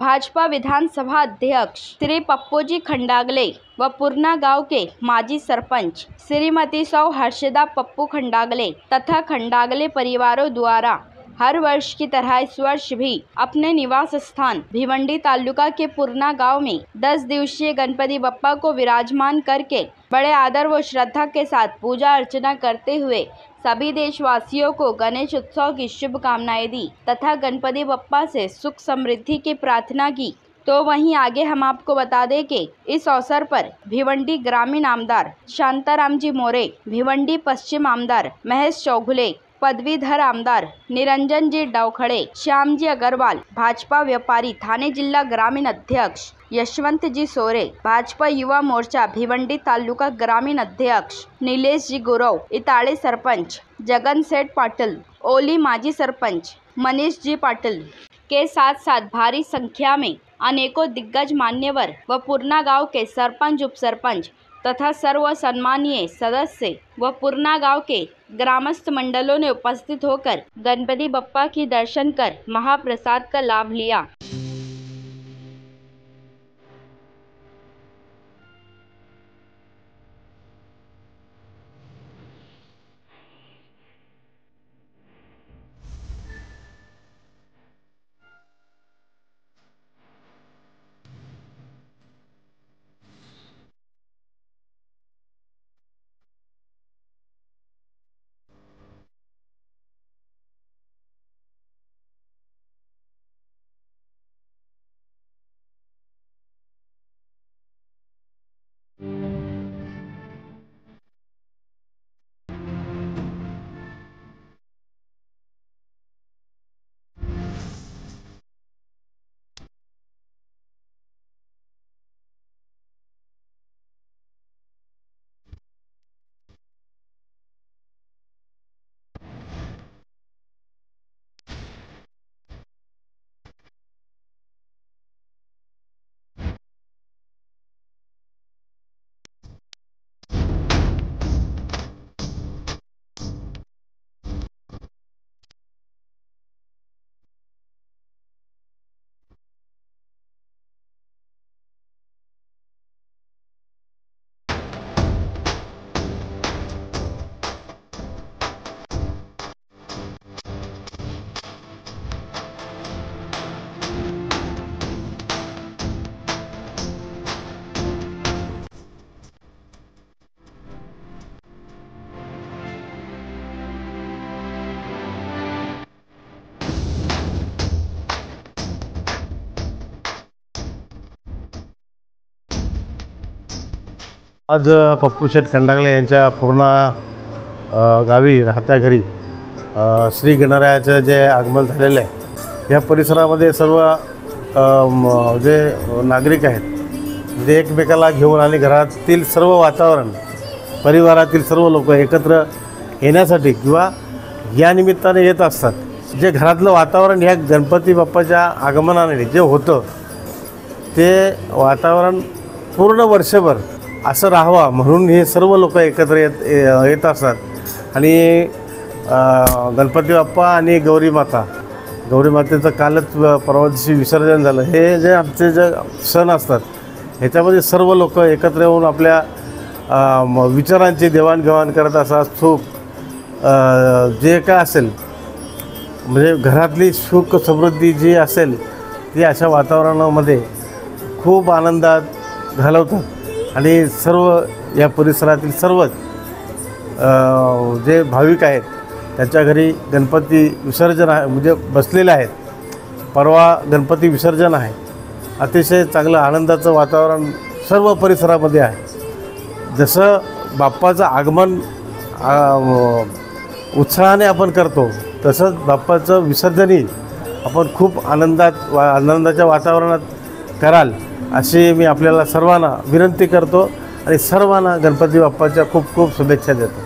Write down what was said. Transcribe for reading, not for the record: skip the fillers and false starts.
भाजपा विधानसभा अध्यक्ष श्री पप्पूजी खंडागले व पूर्णा गांव के माजी सरपंच श्रीमती सौ हर्षदा पप्पू खंडागले तथा खंडागले परिवारों द्वारा हर वर्ष की तरह इस वर्ष भी अपने निवास स्थान भिवंडी तालुका के पूर्णा गांव में 10 दिवसीय गणपति बप्पा को विराजमान करके बड़े आदर व श्रद्धा के साथ पूजा अर्चना करते हुए सभी देशवासियों को गणेश उत्सव की शुभकामनाएं दी तथा गणपति बप्पा से सुख समृद्धि की प्रार्थना की। तो वहीं आगे हम आपको बता दें कि इस अवसर पर भिवंडी ग्रामीण आमदार शांताराम जी मोरे, भिवंडी पश्चिम आमदार महेश चौगुले, पदवीधर आमदार निरंजन जी डवखड़े, श्याम जी अग्रवाल, भाजपा व्यापारी थाने जिला ग्रामीण अध्यक्ष यशवंत जी सोरे, भाजपा युवा मोर्चा भिवंडी तालुका ग्रामीण अध्यक्ष नीलेश जी गुरव, इताड़े सरपंच जगन सेठ पाटिल, ओली माजी सरपंच मनीष जी पाटिल के साथ साथ भारी संख्या में अनेकों दिग्गज मान्यवर व पूर्णा गांव के सरपंच, उप सरपंच तथा सर्व सम्मानीय सदस्य व पूर्णा गांव के ग्रामस्थ मंडलों ने उपस्थित होकर गणपति बप्पा की दर्शन कर महाप्रसाद का लाभ लिया। आज पप्पू शेठ खंडागले यांच्या पूर्णा गावी राहत्या घरी श्री गणरायाचं जे आगमन झालेलं आहे, या परिसरामध्ये सर्व जे नागरिक आहेत ते एकमेकाला घेऊन आणि घरातील सर्व वातावरण, परिवारातील सर्व लोक एकत्र येण्यासाठी किंवा या निमित्ताने येत असतात. जे घरातलं वातावरण ह्या गणपती बाप्पाच्या आगमनाने जे होतं ते वातावरण पूर्ण वर्षभर असं राहावा म्हणून हे सर्व लोक एकत्र येत असतात. आणि गणपती बाप्पा आणि गौरी मातेचं कालच परवा दिवशी विसर्जन झालं. हे जे आमचे जे सण असतात ह्याच्यामध्ये सर्व लोक एकत्र येऊन आपल्या विचारांची देवाणघेवाण करत असतात. सुख जे काय असेल म्हणजे घरातली सुख समृद्धी जी असेल ती अशा वातावरणामध्ये खूप आनंदात घालवतात. आणि सर्व या परिसरातील सर्वच जे भाविक आहेत त्यांच्या घरी गणपती विसर्जन आहे म्हणजे बसलेले आहेत. परवा गणपती विसर्जन आहे. अतिशय चांगलं आनंदाचं वातावरण सर्व परिसरामध्ये आहे. जसं बाप्पाचं आगमन उत्साहाने आपण करतो तसंच बाप्पाचं विसर्जनही आपण खूप आनंदाच्या वातावरणात कराल अशी मी आपल्याला सर्वांना विनंती करतो आणि सर्वांना गणपती बाप्पाच्या खूप खूप शुभेच्छा देतो.